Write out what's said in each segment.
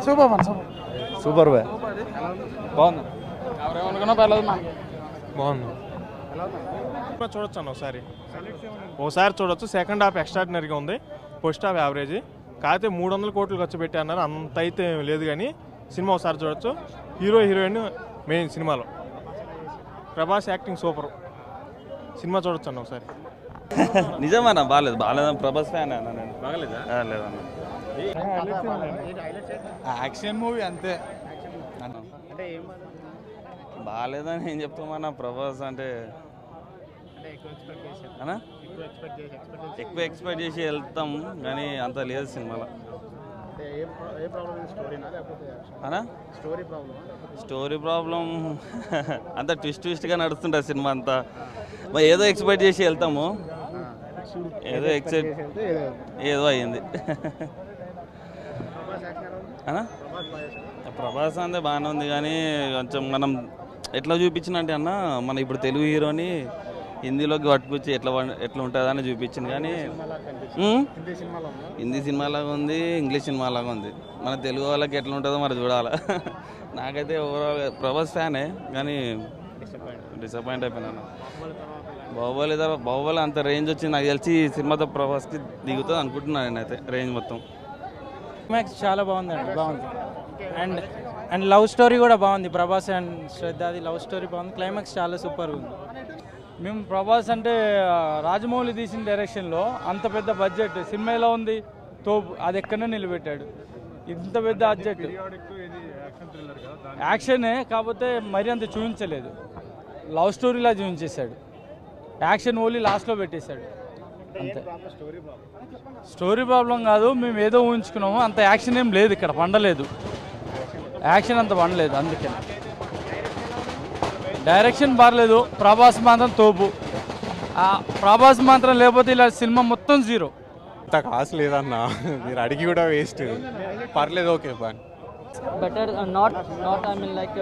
Super one super boy బాగుంది. ఎవరేమనుకున్నా పర్లేదు మనకి. బాగుంది. చూడొచ్చు అన్న ఒకసారి చూడొచ్చు. సెకండ్ హాఫ్ ఎక్స్ట్రాడినరీగా ఉంది, ఫస్ట్ హాఫ్ యావరేజ్. కాకపోతే 300 కోట్లు ఖర్చు పెట్టి అన్నారు, అంత అయితే లేదు. కానీ సినిమా ఒకసారి చూడొచ్చు. హీరో హీరోయిన్ మెయిన్ సినిమాలో. Prabhas acting super. సినిమా చూడొచ్చు అన్న ఒకసారి. నిజమన్నా బాగాలేదు. ప్రభాస్ ఫ్యాన్ అన్న నేను. బాగలేదా? లేదన్న. యాక్షన్ మూవీ అంతే. బాగాలేదని ఏం చెప్తామన్నా. ప్రభాస్ అంటే అన్నా ఎక్కువ ఎక్స్పెక్ట్ చేసి వెళ్తాం కానీ అంత లేదు సినిమాలో. అన్నా స్టోరీ ప్రాబ్లం అంత ట్విస్ట్గా నడుస్తుంటుంది సినిమా అంతా. మరి ఏదో ఎక్స్పెక్ట్ చేసి వెళ్తాము, ఏదో అయ్యింది. అన్నా ప్రభాస్ అంటే బాగానే ఉంది కానీ కొంచెం మనం ఎట్లా చూపించినంటే అన్న, మన ఇప్పుడు తెలుగు హీరోని హిందీలోకి పట్టుకొచ్చి ఎట్లా ఉంటుందని చూపించింది. కానీ హిందీ సినిమాలాగా ఉంది, ఇంగ్లీష్ సినిమాలాగా ఉంది. మన తెలుగు వాళ్ళకి ఎట్లా ఉంటుందో మరి చూడాలి. నాకైతే ఓవరాల్ ప్రభాస్ ఫ్యానే కానీ డిసప్పాయింట్ అయిపోయినాను. బాహుబలి అంత రేంజ్ వచ్చింది నాకు తెలిసి సినిమాతో ప్రభాస్కి దిగుతుంది అనుకుంటున్నాను నేనైతే. రేంజ్ మొత్తం క్లైమాక్స్ చాలా బాగుందండి, బాగుంది. అండ్ లవ్ స్టోరీ కూడా బాగుంది. ప్రభాస్ అండ్ శ్రద్ధాది లవ్ స్టోరీ బాగుంది. క్లైమాక్స్ చాలా సూపర్గా ఉంది. మేము ప్రభాస్ అంటే రాజమౌళి తీసిన డైరెక్షన్లో అంత పెద్ద బడ్జెట్ సినిమా ఎలా ఉంది, అది ఎక్కడనే నిలబెట్టాడు. ఇంత పెద్ద బడ్జెట్ యాక్షనే, కాకపోతే మరీ అంత చూపించలేదు. లవ్ స్టోరీలా చూపించేశాడు. యాక్షన్ ఓన్లీ లాస్ట్లో పెట్టేశాడు అంతే. స్టోరీ ప్రాబ్లం కాదు, మేము ఏదో ఊహించుకున్నాము. అంత యాక్షన్ ఏం లేదు ఇక్కడ, పండలేదు. యాక్షన్ అంత పండలేదు. అందుకని డైరెక్షన్ బాగలేదు. ప్రభాస్ మాత్రం తోపు. ప్రభాస్ మాత్రం లేకపోతే ఇలా సినిమా మొత్తం జీరో. అంత కాస్ట్ లేదన్నా, మీరు అడిగి కూడా వేస్ట్. పర్లేదు, okay boy. Better, not I mean like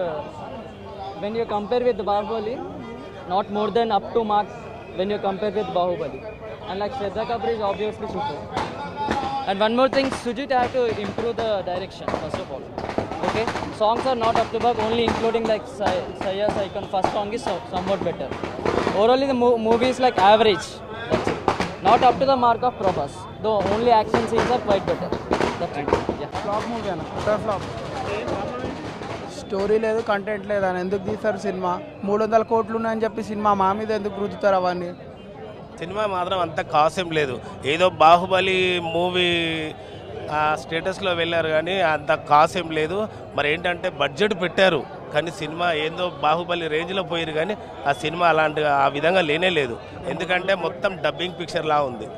when you compare with Bahubali, not more than up to mark when you compare with Bahubali. And like Shraddha Kapoor is obviously super. And one more thing, Sujit have to improve the direction first of all. Okay, songs are not up to mark, only including like Saya's Icon. First song is somewhat better. Overall the movie is like average. That's it. Not up to the mark of Prabhas. Though only action scenes are quite better. That's it. Yeah. Flop movie అన్న, flop. Story లేదు, content లేదు అని ఎందుకు తీస్తారు cinema? 300 కోట్లు ఉన్నాయని చెప్పి cinema మా మీద ఎందుకు రుద్దుతారు అవన్నీ? సినిమా మాత్రం అంత కాసేం లేదు. ఏదో బాహుబలి మూవీ స్టేటస్లో వెళ్ళారు కానీ అంత కాసేం లేదు. మరి ఏంటంటే బడ్జెట్ పెట్టారు కానీ సినిమా ఏందో బాహుబలి రేంజ్లో పోయారు కానీ ఆ సినిమా ఆ విధంగా లేనే లేదు. ఎందుకంటే మొత్తం డబ్బింగ్ పిక్చర్లా ఉంది.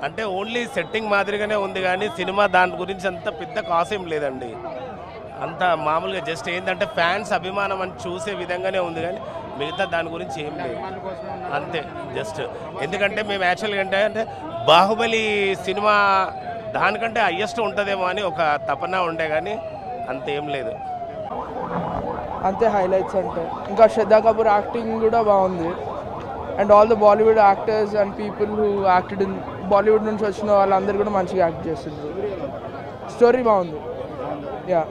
అంటే ఓన్లీ సెట్టింగ్ మాదిరిగానే ఉంది కానీ సినిమా దాని గురించి అంత పెద్ద కాసేం లేదండి. అంత మామూలుగా జస్ట్ ఏంటంటే ఫ్యాన్స్ అభిమానం అని చూసే విధంగానే ఉంది కానీ మిగతా దాని గురించి ఏం లేదు అంతే. జస్ట్ ఎందుకంటే మేము యాక్చువల్గా అంటే బాహుబలి సినిమా దానికంటే హయ్యెస్ట్ ఉంటుందేమో అని ఒక తపన ఉండే కానీ అంతేం లేదు. అంతే హైలైట్స్ అంటే. ఇంకా శ్రద్ధా కపూర్ యాక్టింగ్ కూడా బాగుంది. And all the Bollywood actors and people who acted in Bollywood నుంచి వచ్చిన వాళ్ళందరూ కూడా మంచిగా యాక్ట్ చేస్తున్నారు. స్టోరీ బాగుంది. Yeah,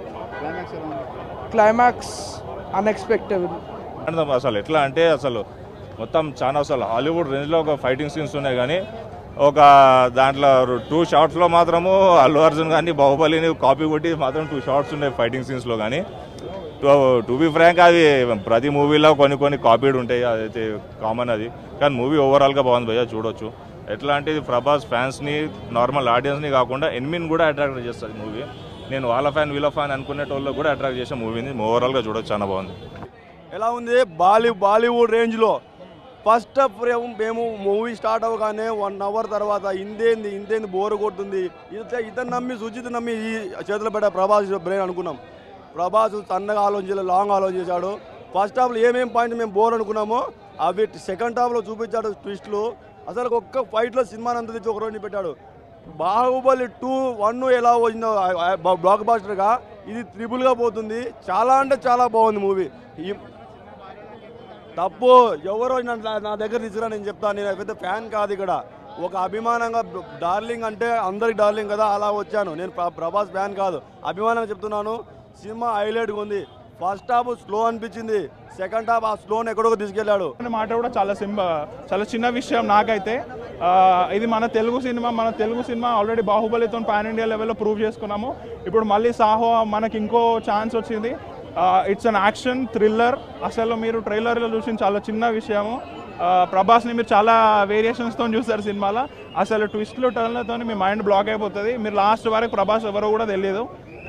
climax unexpected. అసలు ఎట్లా అంటే అసలు మొత్తం చాలా అసలు హాలీవుడ్ రేంజ్లో ఒక ఫైటింగ్ సీన్స్ ఉన్నాయి కానీ ఒక దాంట్లో 2 షార్ట్స్లో మాత్రము అల్లు అర్జున్ కానీ బాహుబలిని కాపీ కొట్టి మాత్రం 2 షార్ట్స్ ఉన్నాయి ఫైటింగ్ సీన్స్లో. కానీ టు బి ఫ్రాంక్ అది ప్రతి మూవీలో కొన్ని కాపీడ్ ఉంటాయి, అదైతే కామన్ అది. కానీ మూవీ ఓవరాల్గా బాగుంది భయ్యా, చూడొచ్చు. ఎట్లా అంటే ఇది ప్రభాస్ ఫ్యాన్స్ని, నార్మల్ ఆడియన్స్ని కాకుండా ఎనిమిని కూడా అట్రాక్ట్ చేస్తుంది మూవీ. నేను వాళ్ళ ఫ్యాన్ వీళ్ళ ఫ్యాన్ అనుకునేటోళ్ళు కూడా అట్రాక్ట్ చేసే మూవీని ఓవరాల్గా చూడొచ్చు, చాలా బాగుంది. ఎలా ఉంది బాలీవుడ్ రేంజ్లో ఫస్ట్ మేము మూవీ స్టార్ట్ అవ్వగానే 1 అవర్ తర్వాత ఇంతేంది బోరు కొడుతుంది, ఇతను నమ్మి సుజిత్ నమ్మి ఈ చేతులు పెట్టే ప్రభాస్ బ్రెయిన్ అనుకున్నాం. ప్రభాస్ సన్నగా ఆలోచించలేదు, లాంగ్ ఆలోచించాడు. ఫస్ట్ హాఫ్లో ఏమేం పాయింట్ మేము బోర్ అనుకున్నామో అవి సెకండ్ హాఫ్లో చూపించాడు ట్విస్ట్లు. అసలు ఒక్క ఫైట్లో సినిమాని అంత తెచ్చి ఒక రోజు పెట్టాడు. బాహుబలి 2, 1 ఎలా వచ్చిందో బ్లాక్ బాస్టర్గా ఇది త్రిబుల్గా పోతుంది. చాలా అంటే చాలా బాగుంది మూవీ. తప్పు ఎవరో నా దగ్గర తీసుకురా, నేను చెప్తాను. నేను పెద్ద ఫ్యాన్ కాదు ఇక్కడ. ఒక అభిమానంగా డార్లింగ్ అంటే అందరికి డార్లింగ్ కదా, అలా వచ్చాను. నేను ప్రభాస్ ఫ్యాన్ కాదు, అభిమానంగా చెప్తున్నాను. సినిమా హైలైట్గా ఉంది. ఫస్ట్ హాఫ్ స్లో అనిపించింది, సెకండ్ హాఫ్ ఆ స్లోని ఎక్కడో తీసుకెళ్ళాడు. మాట కూడా చాలా చిన్న విషయం నాకైతే. ఇది మన తెలుగు సినిమా ఆల్రెడీ బాహుబలితో పాన్ ఇండియా లెవెల్లో ప్రూవ్ చేసుకున్నాము. ఇప్పుడు మళ్ళీ సాహో మనకి ఇంకో ఛాన్స్ వచ్చింది. It's an action thriller. అసలు మీరు ట్రైలర్లో చూసిన చాలా చిన్న విషయము. ప్రభాస్ని మీరు చాలా వేరియేషన్స్తో చూస్తారు సినిమాలో. అసలు ట్విస్ట్లు టర్న్లతో మీ మైండ్ బ్లాక్ అయిపోతుంది. మీరు లాస్ట్ వరకు ప్రభాస్ ఎవరో కూడా తెలియదు.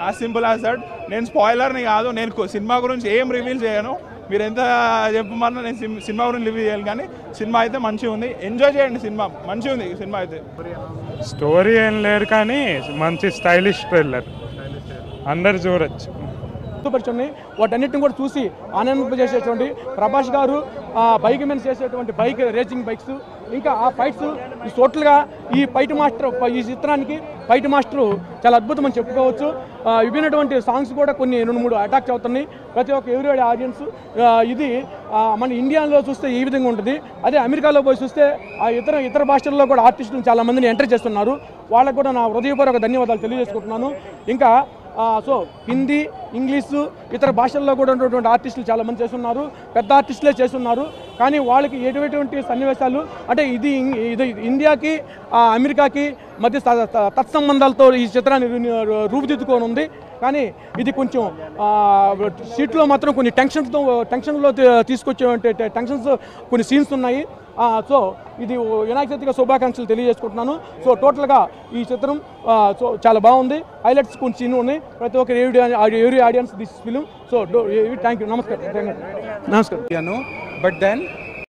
As simple as that. నేను స్పాయిలర్ని కాదు, నేను సినిమా గురించి ఏం రివీల్ చేయను. మీరు ఎంత చెప్పమన్నా నేను సినిమా గురించి రివ్యూ చేయాలి. కానీ సినిమా అయితే మంచిగా ఉంది, ఎంజాయ్ చేయండి. సినిమా మంచిగా ఉంది. సినిమా అయితే స్టోరీ ఏం లేదు కానీ మంచి స్టైలిష్ ట్రైలర్, అందరు చూడొచ్చు. పరిచయం వాటన్నిటిని కూడా చూసి ఆనందింపజేసేటువంటి ప్రభాస్ గారు బైక్ మీద చేసేటువంటి రేసింగ్ బైక్స్, ఇంకా ఆ ఫైట్స్ టోటల్గా ఈ ఫైట్ మాస్టర్, ఈ చిత్రానికి ఫైట్ మాస్టర్ చాలా అద్భుతం అని చెప్పుకోవచ్చు. విభిన్నటువంటి సాంగ్స్ కూడా కొన్ని 2-3 అటాచ్ అవుతున్నాయి ప్రతి ఒక్క ఎవ్రీడే ఆడియన్స్. ఇది మన ఇండియాలో చూస్తే ఈ విధంగా ఉంటుంది. అదే అమెరికాలో పోయి చూస్తే ఆ ఇతర భాషల్లో కూడా ఆర్టిస్టులు చాలా మందిని ఎంటర్ చేస్తున్నారు. వాళ్ళకు కూడా నా హృదయపూర్వక ధన్యవాదాలు తెలియజేసుకుంటున్నాను. ఇంకా సో హిందీ, ఇంగ్లీషు, ఇతర భాషల్లో కూడా ఉన్నటువంటి ఆర్టిస్టులు చాలామంది చేస్తున్నారు, పెద్ద ఆర్టిస్టులే చేస్తున్నారు. కానీ వాళ్ళకి ఎటువంటి సన్నివేశాలు అంటే ఇది ఇండియాకి అమెరికాకి మధ్య తత్సంబంధాలతో ఈ చిత్రాన్ని రూపుదిద్దుకొని ఉంది. కానీ ఇది కొంచెం సీట్లో మాత్రం కొన్ని టెన్షన్లో తీసుకొచ్చే టెన్షన్స్ కొన్ని సీన్స్ ఉన్నాయి. సో ఇది వినాయక చవితిగా శుభాకాంక్షలు తెలియజేసుకుంటున్నాను. సో టోటల్గా ఈ చిత్రం సో చాలా బాగుంది. హైలైట్స్ కొన్ని సీన్ ఉన్నాయి. ప్రతి ఒక్క every audience this film. So thank you. నమస్కారం. But then